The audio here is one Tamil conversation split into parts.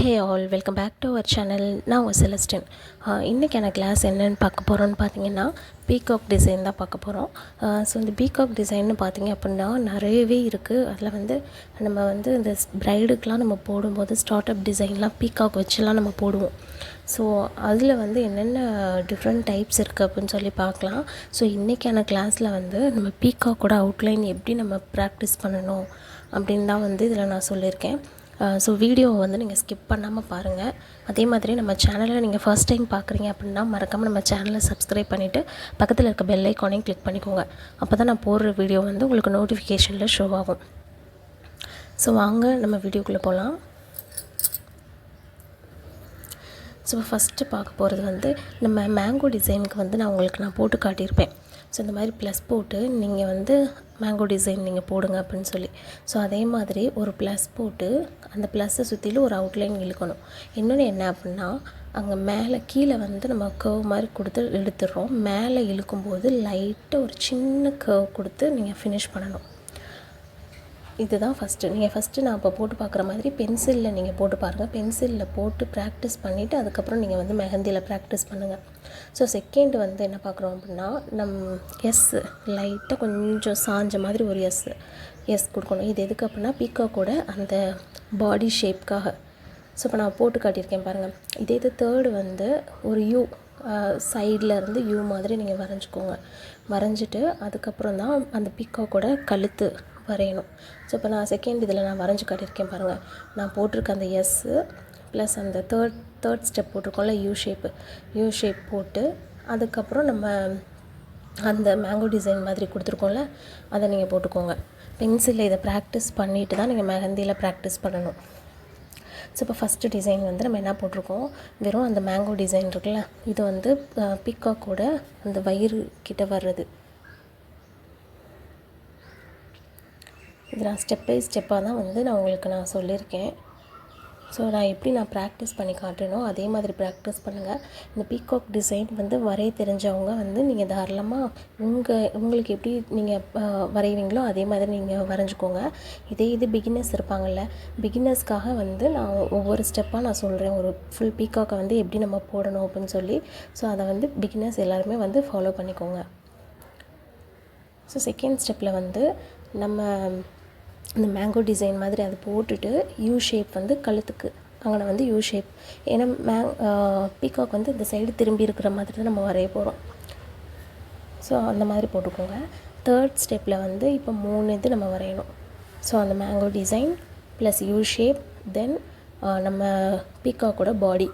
Hey all, welcome back to our channel. நான் உங்கள் செலஸ்டின். இன்றைக்கான கிளாஸ் என்னென்னு பார்க்க போகிறோன்னு பார்த்தீங்கன்னா, பீகாக் டிசைன் தான் பார்க்க போகிறோம். ஸோ இந்த பீகாக் டிசைன்னு பார்த்தீங்க அப்படின்னா நிறையவே இருக்குது. அதில் நம்ம இந்த ப்ரைடுக்கெலாம் நம்ம போடும்போது ஸ்டார்ட் அப் டிசைன்லாம் பீகாக் வச்சுலாம் நம்ம போடுவோம். ஸோ அதில் என்னென்ன டிஃப்ரெண்ட் டைப்ஸ் இருக்குது அப்படின்னு சொல்லி பார்க்கலாம். ஸோ இன்றைக்கான கிளாஸில் நம்ம பீகாக்கோட அவுட்லைன் எப்படி நம்ம ப்ராக்டிஸ் பண்ணணும் அப்படின்னு தான் இதில் நான் சொல்லியிருக்கேன். ஸோ வீடியோவை நீங்கள் ஸ்கிப் பண்ணாமல் பாருங்கள். அதே மாதிரி நம்ம சேனலில் நீங்கள் ஃபர்ஸ்ட் டைம் பார்க்குறீங்க அப்படின்னா மறக்காமல் நம்ம சேனலை சப்ஸ்கிரைப் பண்ணிவிட்டு பக்கத்தில் இருக்க பெல் ஐக்கானையும் கிளிக் பண்ணிக்கோங்க. அப்போ தான் நான் போடுற வீடியோ உங்களுக்கு நோட்டிஃபிகேஷனில் ஷோ ஆகும். ஸோ வாங்க நம்ம வீடியோக்குள்ளே போகலாம். ஸோ ஃபஸ்ட்டு பார்க்க போகிறது நம்ம மேங்கோ டிசைனுக்கு நான் உங்களுக்கு போட்டு காட்டியிருப்பேன். ஸோ இந்த மாதிரி ப்ளஸ் போட்டு நீங்கள் மேங்கோ டிசைன் நீங்கள் போடுங்க அப்படின்னு சொல்லி. ஸோ அதே மாதிரி ஒரு ப்ளஸ் போட்டு அந்த ப்ளஸ்ஸை சுற்றிலும் ஒரு அவுட்லைன் இழுக்கணும். இன்னொன்று என்ன அப்படின்னா, அங்கே மேலே கீழே நம்ம கர்வ் மாதிரி கொடுத்து இழுத்துடுறோம். மேலே இழுக்கும்போது லைட்டாக ஒரு சின்ன கர்வ் கொடுத்து நீங்கள் ஃபினிஷ் பண்ணணும். இதுதான் ஃபஸ்ட்டு நான் இப்போ போட்டு பார்க்குற மாதிரி பென்சிலில் நீங்கள் போட்டு பாருங்கள். பென்சிலில் போட்டு ப்ராக்டிஸ் பண்ணிவிட்டு அதுக்கப்புறம் நீங்கள் மெஹந்தியில் ப்ராக்டிஸ் பண்ணுங்கள். ஸோ செகண்ட் என்ன பார்க்குறோம் அப்படின்னா, எஸ் லைட்டாக கொஞ்சம் சாஞ்ச மாதிரி ஒரு எஸ் கொடுக்கணும். இது எதுக்கு அப்படின்னா பீகாக்கோட அந்த பாடி ஷேப்காக. ஸோ இப்போ நான் போட்டு காட்டியிருக்கேன் பாருங்கள். இது தேர்டு ஒரு யூ சைடில் இருந்து யூ மாதிரி நீங்கள் வரைஞ்சிக்கோங்க. வரைஞ்சிட்டு அதுக்கப்புறம் தான் அந்த பீகாக்கோட கழுத்து வரையணும். ஸோ இப்போ நான் செகண்ட் இதில் நான் வரைஞ்சி காட்டியிருக்கேன் பாருங்கள். நான் போட்டிருக்க அந்த எஸ்ஸு ப்ளஸ் அந்த தேர்ட் ஸ்டெப் போட்டிருக்கோம்ல யூ ஷேப் போட்டு அதுக்கப்புறம் நம்ம அந்த மேங்கோ டிசைன் மாதிரி கொடுத்துருக்கோம்ல அதை நீங்கள் போட்டுக்கோங்க. பென்சிலில் இதை ப்ராக்டிஸ் பண்ணிவிட்டு தான் நீங்கள் மெஹந்தியில் ப்ராக்டிஸ் பண்ணணும். ஸோ இப்போ ஃபஸ்ட்டு டிசைன் நம்ம என்ன போட்டிருக்கோம், வெறும் அந்த மேங்கோ டிசைன் இருக்குல்ல, இது பீகாக்கோட அந்த வயிறு கிட்ட வர்றது. இது நான் ஸ்டெப் பை ஸ்டெப்பாக தான் நான் உங்களுக்கு சொல்லியிருக்கேன். ஸோ நான் எப்படி ப்ராக்டிஸ் பண்ணி காட்டுறேனோ அதே மாதிரி ப்ராக்டிஸ் பண்ணுங்கள். இந்த பீகாக் டிசைன் வரைய தெரிஞ்சவங்க நீங்கள் தாராளமாக உங்களுக்கு எப்படி நீங்கள் வரைவீங்களோ அதே மாதிரி நீங்கள் வரைஞ்சிக்கோங்க. இது பிகினர்ஸ் இருப்பாங்கள்ல, பிகினர்ஸ்க்காக நான் ஒவ்வொரு ஸ்டெப்பாக நான் சொல்கிறேன். ஒரு ஃபுல் பீகாக்கை எப்படி நம்ம போடணும் அப்படின்னு சொல்லி. ஸோ அதை பிகினர்ஸ் எல்லாருமே ஃபாலோ பண்ணிக்கோங்க. ஸோ செகண்ட் ஸ்டெப்பில் நம்ம இந்த மேங்கோ டிசைன் மாதிரி அதை போட்டுட்டு யூ ஷேப் கழுத்துக்கு அங்கே யூ ஷேப். ஏன்னா பீகாக் இந்த சைடு திரும்பி இருக்கிற மாதிரி தான் நம்ம வரைய போகிறோம். ஸோ அந்த மாதிரி போட்டுக்கோங்க. தேர்ட் ஸ்டெப்பில் இப்போ 3 இது நம்ம வரையணும். ஸோ அந்த mango design plus U shape, then நம்ம பீகாக்கோட பாடி.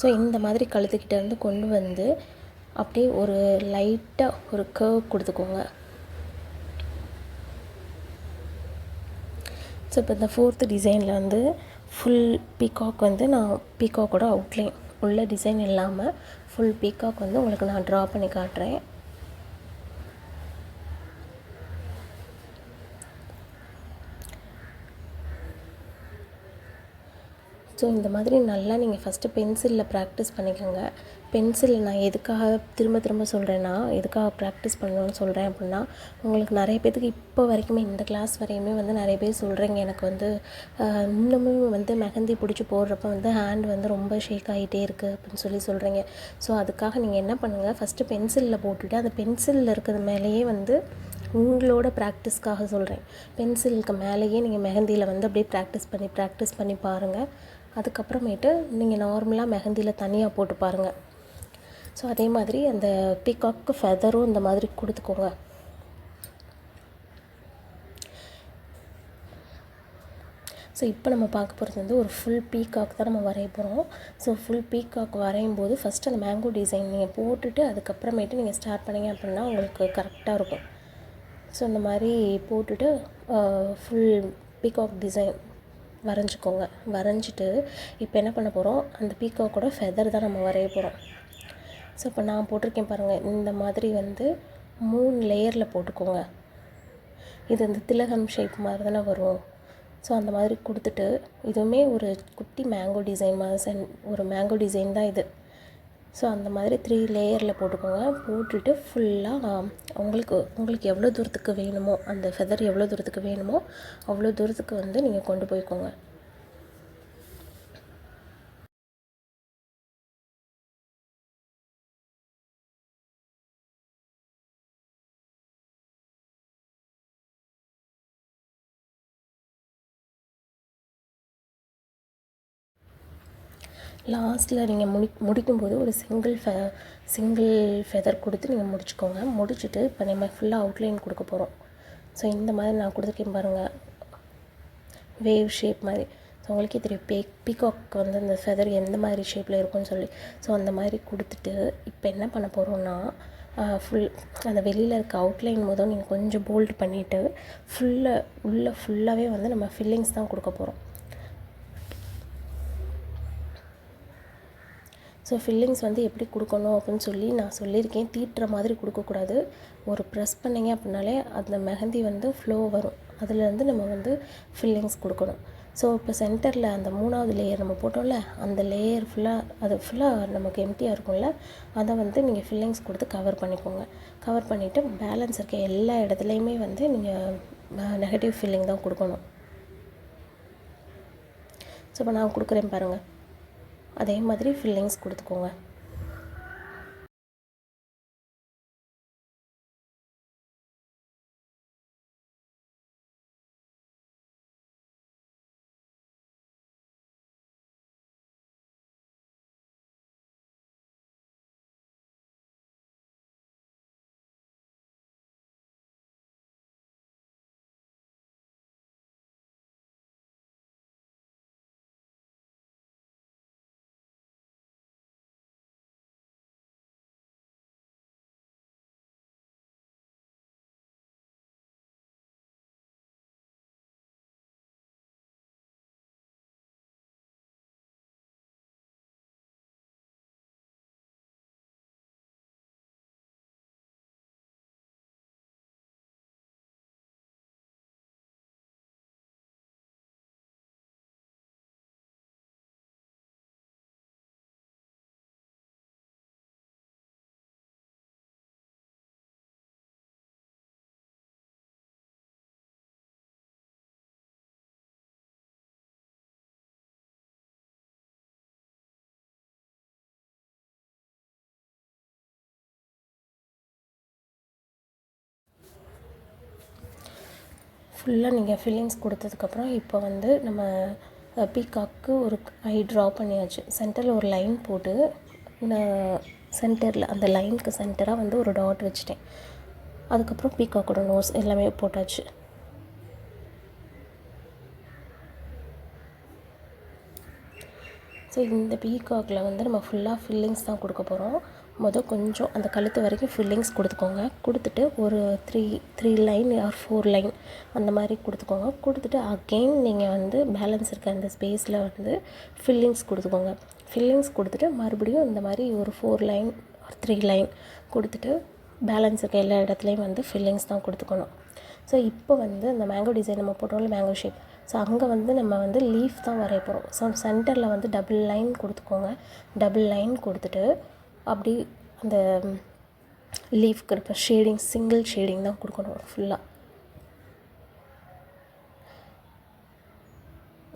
ஸோ இந்த மாதிரி கழுத்துக்கிட்டேருந்து கொண்டு அப்படியே ஒரு லைட்டாக ஒரு கர்வ் கொடுத்துக்கோங்க. ஸோ இப்போ இந்த ஃபோர்த்து டிசைனில் ஃபுல் பீகாக் நான் பீகாக்கோட அவுட்லைன் உள்ள டிசைன் இல்லாமல் ஃபுல் பீகாக் உங்களுக்கு நான் ட்ரா பண்ணி காட்டுறேன். ஸோ இந்த மாதிரி நல்லா நீங்கள் ஃபஸ்ட்டு பென்சிலில் ப்ராக்டிஸ் பண்ணிக்கோங்க. பென்சில் நான் எதுக்காக திரும்ப சொல்கிறேன்னா, எதுக்காக ப்ராக்டிஸ் பண்ணணும்னு சொல்கிறேன் அப்படின்னா, உங்களுக்கு நிறைய பேருக்கு இப்போ வரைக்குமே இந்த கிளாஸ் வரையுமே நிறைய பேர் சொல்கிறீங்க, எனக்கு இன்னமும் மெஹந்தி பிடிச்சி போடுறப்ப ஹேண்ட் ரொம்ப ஷேக் ஆகிட்டே இருக்குது அப்படின்னு சொல்கிறீங்க. ஸோ அதுக்காக நீங்கள் என்ன பண்ணுங்கள், ஃபஸ்ட்டு பென்சிலில் போட்டுவிட்டு அந்த பென்சிலில் இருக்கிறது மேலேயே உங்களோட ப்ராக்டிஸ்க்காக சொல்கிறேன். பென்சிலுக்கு மேலேயே நீங்கள் மெஹந்தியில் அப்படியே ப்ராக்டிஸ் பண்ணி பாருங்கள். அதுக்கப்புறமேட்டு நீங்கள் நார்மலாக மெஹந்தியில் தனியாக போட்டு பாருங்கள். ஸோ அதே மாதிரி அந்த பீகாக்கு ஃபெதரும் இந்த மாதிரி கொடுத்துக்கோங்க. ஸோ இப்போ நம்ம பார்க்க போகிறது ஒரு ஃபுல் பீகாக் தான் நம்ம வரைய போகிறோம். ஸோ ஃபுல் பீகாக் வரையும் போது ஃபஸ்ட்டு அந்த மேங்கோ டிசைன் நீங்கள் போட்டுட்டு அதுக்கப்புறமேட்டு நீங்கள் ஸ்டார்ட் பண்ணிங்க அப்படின்னா உங்களுக்கு கரெக்டாக இருக்கும். ஸோ இந்த மாதிரி போட்டுட்டு ஃபுல் பீகாக் டிசைன் வரைஞ்சிக்கோங்க. வரைஞ்சிட்டு இப்போ என்ன பண்ண போகிறோம், அந்த பீகாக்கோட ஃபெதர் தான் நம்ம வரைய போகிறோம். ஸோ இப்போ நான் போட்டிருக்கேன் பாருங்கள், இந்த மாதிரி 3 லேயரில் போட்டுக்கோங்க. இது திலகம் ஷேப் மாதிரி தானே வரும். ஸோ அந்த மாதிரி கொடுத்துட்டு இதுவுமே ஒரு குட்டி மேங்கோ டிசைன் மாதிரி ஒரு மேங்கோ டிசைன் தான் இது. ஸோ அந்த மாதிரி 3 லேயரில் போட்டுக்கோங்க. போட்டுட்டு ஃபுல்லாக உங்களுக்கு எவ்வளோ தூரத்துக்கு வேணுமோ, அந்த ஃபெதர் எவ்வளோ தூரத்துக்கு வேணுமோ அவ்வளோ தூரத்துக்கு நீங்கள் கொண்டு போய்க்கோங்க. லாஸ்ட்டில் நீங்கள் முடிக்கும்போது ஒரு சிங்கிள் ஃபெதர் கொடுத்து நீங்கள் முடிச்சுக்கோங்க. முடிச்சுட்டு இப்போ நம்ம ஃபுல்லாக அவுட்லைன் கொடுக்க போகிறோம். ஸோ இந்த மாதிரி நான் கொடுத்துருக்கேன் பாருங்கள், வேவ் ஷேப் மாதிரி. ஸோ உங்களுக்கே தெரியும் பீகாக் வந்து இந்த ஃபெதர் எந்த மாதிரி ஷேப்பில் இருக்கும்னு சொல்லி. ஸோ அந்த மாதிரி கொடுத்துட்டு இப்போ என்ன பண்ண போகிறோன்னா, அந்த வெளியில் இருக்க அவுட்லைன் முதல் நீங்கள் கொஞ்சம் போல்ட் பண்ணிவிட்டு ஃபுல்லாகவே வந்து நம்ம ஃபில்லிங்ஸ் தான் கொடுக்க போகிறோம். ஸோ ஃபில்லிங்ஸ் வந்து எப்படி கொடுக்கணும் அப்படின்னு சொல்லி நான் சொல்லியிருக்கேன். தீட்டுற மாதிரி கொடுக்கக்கூடாது. ஒரு ப்ரெஸ் பண்ணிங்க அப்படின்னாலே அந்த மெஹந்தி வந்து ஃப்ளோ வரும். அதுலேருந்து நம்ம வந்து ஃபில்லிங்ஸ் கொடுக்கணும். ஸோ இப்போ சென்டரில் அந்த 3வது லேயர் நம்ம போட்டோம்ல, அந்த லேயர் ஃபுல்லாக நமக்கு எம்டியாக இருக்கும்ல, அதை வந்து நீங்கள் ஃபில்லிங்ஸ் கொடுத்து கவர் பண்ணிக்கோங்க. கவர் பண்ணிவிட்டு பேலன்ஸ் இருக்க எல்லா இடத்துலையுமே வந்து நீங்கள் நெகட்டிவ் ஃபில்லிங் தான் கொடுக்கணும். ஸோ இப்போ நான் கொடுக்குறேன் பாருங்கள், அதே மாதிரி ஃபில்லிங்ஸ் கொடுத்துக்கோங்க. ஃபுல்லாக நீங்கள் ஃபில்லிங்ஸ் கொடுத்ததுக்கப்புறம் இப்போ வந்து நம்ம பீகாக்கு ஒரு ஐ ட்ரா பண்ணியாச்சு. சென்டரில் ஒரு லைன் போட்டு நான் சென்டரில் அந்த லைனுக்கு சென்டராக வந்து ஒரு டாட் வச்சுட்டேன். அதுக்கப்புறம் பீகாக்கோட நோஸ் எல்லாமே போட்டாச்சு. ஸோ இந்த பீகாக்கில் வந்து நம்ம ஃபுல்லாக ஃபில்லிங்ஸ் தான் கொடுக்க போகிறோம். கொஞ்சம் அந்த கழுத்து வரைக்கும் ஃபில்லிங்ஸ் கொடுத்துக்கோங்க. கொடுத்துட்டு ஒரு த்ரீ லைன் ஆர் 4 லைன் அந்த மாதிரி கொடுத்துக்கோங்க. கொடுத்துட்டு அகெயின் நீங்கள் வந்து பேலன்ஸ் இருக்க அந்த ஸ்பேஸில் வந்து ஃபில்லிங்ஸ் கொடுத்துக்கோங்க. ஃபில்லிங்ஸ் கொடுத்துட்டு மறுபடியும் இந்த மாதிரி ஒரு 4 லைன் ஆர் 3 லைன் கொடுத்துட்டு பேலன்ஸ் இருக்க எல்லா இடத்துலையும் வந்து ஃபில்லிங்ஸ் தான் கொடுத்துக்கணும். ஸோ இப்போ வந்து அந்த மேங்கோ டிசைன் நம்ம போட்டோம்ல, மேங்கோ ஷேப். ஸோ அங்கே வந்து நம்ம வந்து லீஃப் தான் வரைய போகிறோம். ஸோ சென்டரில் வந்து டபுள் லைன் கொடுத்துக்கோங்க. டபுள் லைன் கொடுத்துட்டு அப்படி அந்த லீஃப்க்கு இப்போ சிங்கிள் ஷேடிங் தான் கொடுக்கணும் ஃபுல்லாக.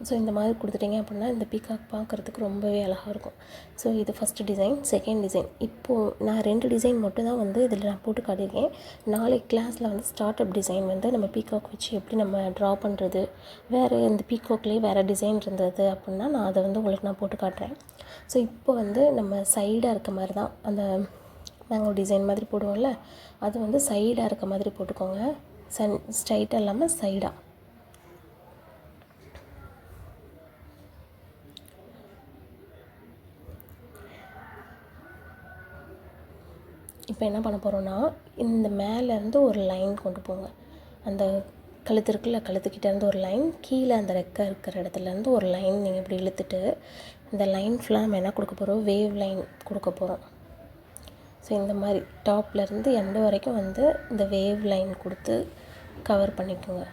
ஸோ இந்த மாதிரி கொடுத்துட்டிங்க அப்படின்னா இந்த பீகாக் பார்க்குறதுக்கு ரொம்பவே அழகாக இருக்கும். ஸோ இது ஃபஸ்ட்டு டிசைன். செகண்ட் டிசைன், இப்போது நான் 2 டிசைன் மட்டும் தான் வந்து இதில் நான் போட்டு காட்டியிருக்கேன். நாளைக்கு கிளாஸில் வந்து ஸ்டார்ட் அப் டிசைன் வந்து நம்ம பீகாக் வச்சு எப்படி நம்ம ட்ரா பண்ணுறது, வேறு இந்த பீகாக்லேயே வேறு டிசைன் இருந்தது அப்படின்னா நான் அதை வந்து உங்களுக்கு நான் போட்டு காட்டுறேன். ஸோ இப்போ வந்து நம்ம சைடாக இருக்க மாதிரி தான் அந்த மேங்கோ டிசைன் மாதிரி போடுவோம்ல, அது வந்து சைடாக இருக்க மாதிரி போட்டுக்கோங்க. ஸ்ட்ரைட்டாக இல்லாமல் சைடாக. இப்போ என்ன பண்ண போகிறோன்னா, இந்த மேலேருந்து ஒரு லைன் கொண்டு போங்க. அந்த கழுத்து இருக்குல்ல, கழுத்துக்கிட்டேருந்து ஒரு லைன், கீழே அந்த ரெக்கை இருக்கிற இடத்துலேருந்து ஒரு லைன் நீங்கள் இப்படி இழுத்துட்டு இந்த லைன் ஃபுல்லாக நம்ம என்ன கொடுக்க போகிறோம், வேவ் லைன் கொடுக்க போகிறோம். ஸோ இந்த மாதிரி டாப்லேருந்து எண்டு வரைக்கும் வந்து இந்த வேவ் லைன் கொடுத்து கவர் பண்ணிக்கோங்க.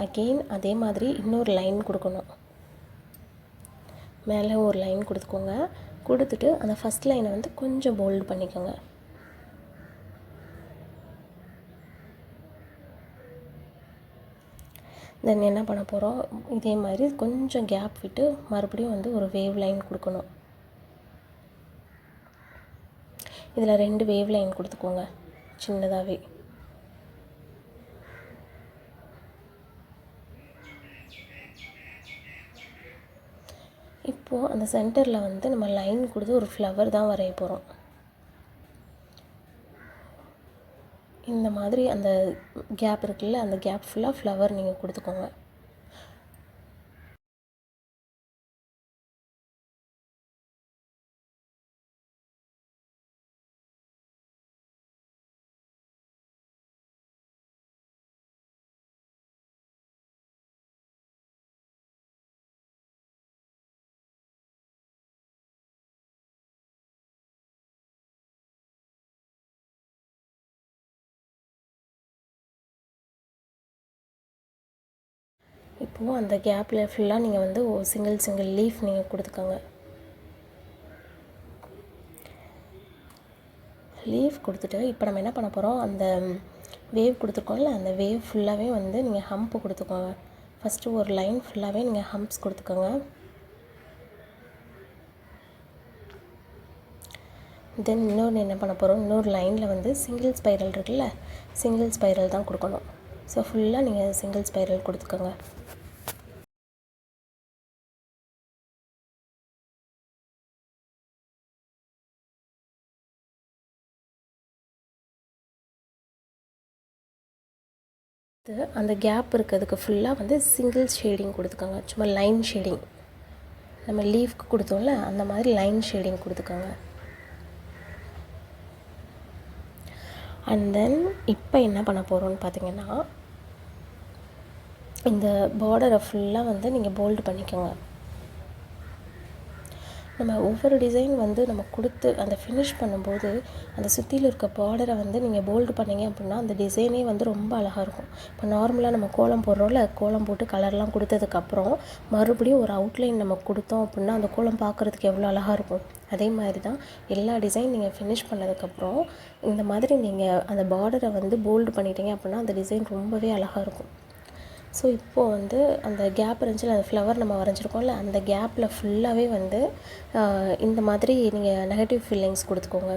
அகெயின் அதே மாதிரி இன்னொரு லைன் கொடுக்கணும். மேலே ஒரு லைன் கொடுத்துக்கோங்க. கொடுத்துட்டு அந்த ஃபஸ்ட் லைனை வந்து கொஞ்சம் போல்டு பண்ணிக்கோங்க. தென் என்ன பண்ண போகிறோம், இதே மாதிரி கொஞ்சம் கேப் விட்டு மறுபடியும் வந்து ஒரு வேவ் லைன் கொடுக்கணும். இதில் 2 வேவ் லைன் கொடுத்துக்கோங்க சின்னதாகவே. அந்த சென்டரில் வந்து நம்ம லைன் கொடுத்து ஒரு ஃப்ளவர் தான் வரைய போகிறோம். இந்த மாதிரி அந்த கேப் இருக்குல்ல, அந்த கேப் ஃபுல்லாக ஃப்ளவர் நீங்கள் கொடுத்துக்கோங்க. இப்போது அந்த கேப்பில் ஃபுல்லாக நீங்கள் வந்து சிங்கிள் லீஃப் நீங்கள் கொடுத்துக்கோங்க. லீஃப் கொடுத்துட்டு இப்போ நம்ம என்ன பண்ண போகிறோம், அந்த வேவ் கொடுத்துருக்கோம்ல, அந்த வேவ் ஃபுல்லாகவே வந்து நீங்கள் ஹம்ப்பு கொடுத்துக்கோங்க. ஃபஸ்ட்டு ஒரு லைன் ஃபுல்லாகவே நீங்கள் ஹம்ப்ஸ் கொடுத்துக்கோங்க. தென் இன்னொன்று என்ன பண்ண போகிறோம், இன்னொரு லைனில் வந்து சிங்கிள் ஸ்பைரல் இருக்குல்ல, சிங்கிள் ஸ்பைரல் தான் கொடுக்கணும். ஸோ ஃபுல்லாக நீங்கள் சிங்கிள் ஸ்பைரல் கொடுத்துக்கோங்க. அந்த கேப் இருக்கிறதுக்கு ஃபுல்லாக வந்து சிங்கிள் ஷேடிங் கொடுத்துக்கோங்க. சும்மா லைன் ஷேடிங், நம்ம லீஃப்க்கு கொடுத்தோம்ல அந்த மாதிரி லைன் ஷேடிங் கொடுத்துக்கோங்க. அண்ட் தென் இப்போ என்ன பண்ண போகிறோன்னு பார்த்தீங்கன்னா, இந்த பார்டரை ஃபுல்லாக வந்து நீங்கள் போல்டு பண்ணிக்கோங்க. நம்ம ஒவ்வொரு டிசைன் வந்து நம்ம கொடுத்து அந்த ஃபினிஷ் பண்ணும்போது அந்த சுற்றியில் இருக்க பார்டரை வந்து நீங்கள் போல்டு பண்ணிங்க அப்படின்னா அந்த டிசைனே வந்து ரொம்ப அழகாக இருக்கும். இப்போ நார்மலாக நம்ம கோலம் போடுறோம்ல, கோலம் போட்டு கலர்லாம் கொடுத்ததுக்கப்புறம் மறுபடியும் ஒரு அவுட்லைன் நம்ம கொடுத்தோம் அப்படின்னா அந்த கோலம் பார்க்குறதுக்கு எவ்வளோ அழகாக இருக்கும். அதே மாதிரி தான் எல்லா டிசைன் நீங்கள் ஃபினிஷ் பண்ணதுக்கப்புறம் இந்த மாதிரி நீங்கள் அந்த பார்டரை வந்து போல்டு பண்ணிட்டீங்க அப்படின்னா அந்த டிசைன் ரொம்பவே அழகாக இருக்கும். ஸோ இப்போது வந்து அந்த கேப் இருந்துச்சுல, அந்த ஃப்ளவர் நம்ம வரைஞ்சிருக்கோம்ல, அந்த கேப்பில் ஃபுல்லாகவே வந்து இந்த மாதிரி நீங்கள் நெகட்டிவ் ஃபீலிங்ஸ் கொடுத்துக்கோங்க.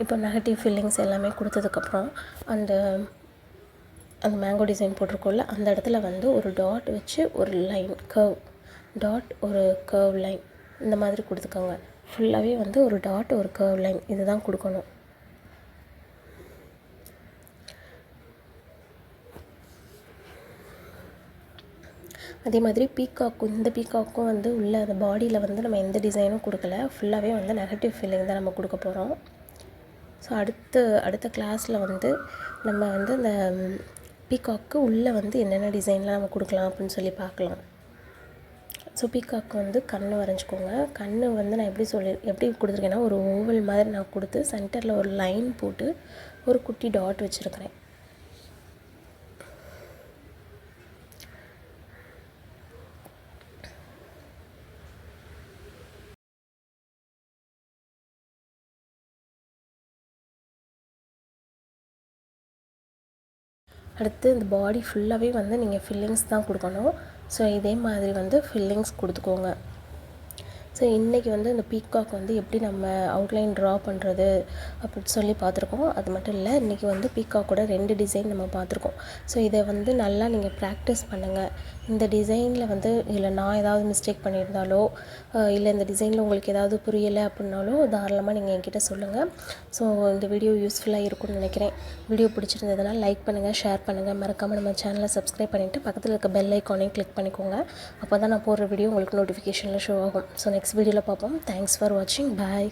இப்போ நெகட்டிவ் ஃபீலிங்ஸ் எல்லாமே கொடுத்ததுக்கப்புறம் அந்த அந்த மேங்கோ டிசைன் போட்டிருக்கோம்ல, அந்த இடத்துல வந்து ஒரு டாட் வச்சு ஒரு லைன் கர்வ் டாட், ஒரு கர்வ் லைன் இந்த மாதிரி கொடுத்துக்கோங்க. ஃபுல்லாகவே வந்து ஒரு டாட், ஒரு கர்வ் லைன் இது தான் கொடுக்கணும். அதே மாதிரி பீகாக்கும், இந்த பீகாக்கும் வந்து உள்ள அந்த பாடியில் வந்து நம்ம எந்த டிசைனும் கொடுக்கல, ஃபுல்லாகவே வந்து நெகட்டிவ் ஃபீலிங் தான் நம்ம கொடுக்க போகிறோம். ஸோ அடுத்த கிளாஸில் வந்து நம்ம வந்து இந்த பீகாக்கு உள்ளே வந்து என்னென்ன டிசைன்லாம் நம்ம கொடுக்கலாம் அப்படின்னு சொல்லி பார்க்கலாம். ஸோ பீகாக்கு வந்து கண் வரைஞ்சிக்கோங்க. கண் வந்து நான் எப்படி கொடுத்துருக்கேன்னா, ஒரு ஓவல் மாதிரி நான் கொடுத்து சென்டரில் ஒரு லைன் போட்டு ஒரு குட்டி டாட் வச்சுருக்கிறேன். அடுத்து இந்த பாடி ஃபுல்லாகவே வந்து நீங்கள் ஃபில்லிங்ஸ் தான் கொடுக்கணும். ஸோ இதே மாதிரி வந்து ஃபில்லிங்ஸ் கொடுத்துக்கோங்க. ஸோ இன்றைக்கி வந்து இந்த பீகாக் வந்து எப்படி நம்ம அவுட்லைன் ட்ரா பண்ணுறது அப்படின்னு சொல்லி பார்த்துருக்கோம். அது மட்டும் இல்லை, இன்றைக்கி வந்து பீகாக்கோட 2 டிசைன் நம்ம பார்த்துருக்கோம். ஸோ இதை வந்து நல்லா நீங்கள் ப்ராக்டிஸ் பண்ணுங்கள். இந்த டிசைனில் வந்து இல்லை நான் ஏதாவது மிஸ்டேக் பண்ணியிருந்தாலோ இல்லை இந்த டிசைனில் உங்களுக்கு ஏதாவது புரியலை அப்படின்னாலோ தாராளமாக நீங்கள் என்கிட்ட சொல்லுங்கள். ஸோ இந்த வீடியோ யூஸ்ஃபுல்லாக இருக்கும்னு நினைக்கிறேன். வீடியோ பிடிச்சிருந்ததுன்னா லைக் பண்ணுங்கள், ஷேர் பண்ணுங்கள், மறக்காமல் நம்ம சேனலை சப்ஸ்கிரைப் பண்ணிவிட்டு பக்கத்தில் இருக்க பெல் ஐக்கானையும் கிளிக் பண்ணிக்கோங்க. அப்போ தான் நான் போடுற வீடியோ உங்களுக்கு நோட்டிஃபிகேஷனில் ஷோ ஆகும். ஸோ நெக்ஸ்ட் வீடியோவில் பார்ப்போம். தேங்க்ஸ் ஃபார் வாட்சிங். பாய்.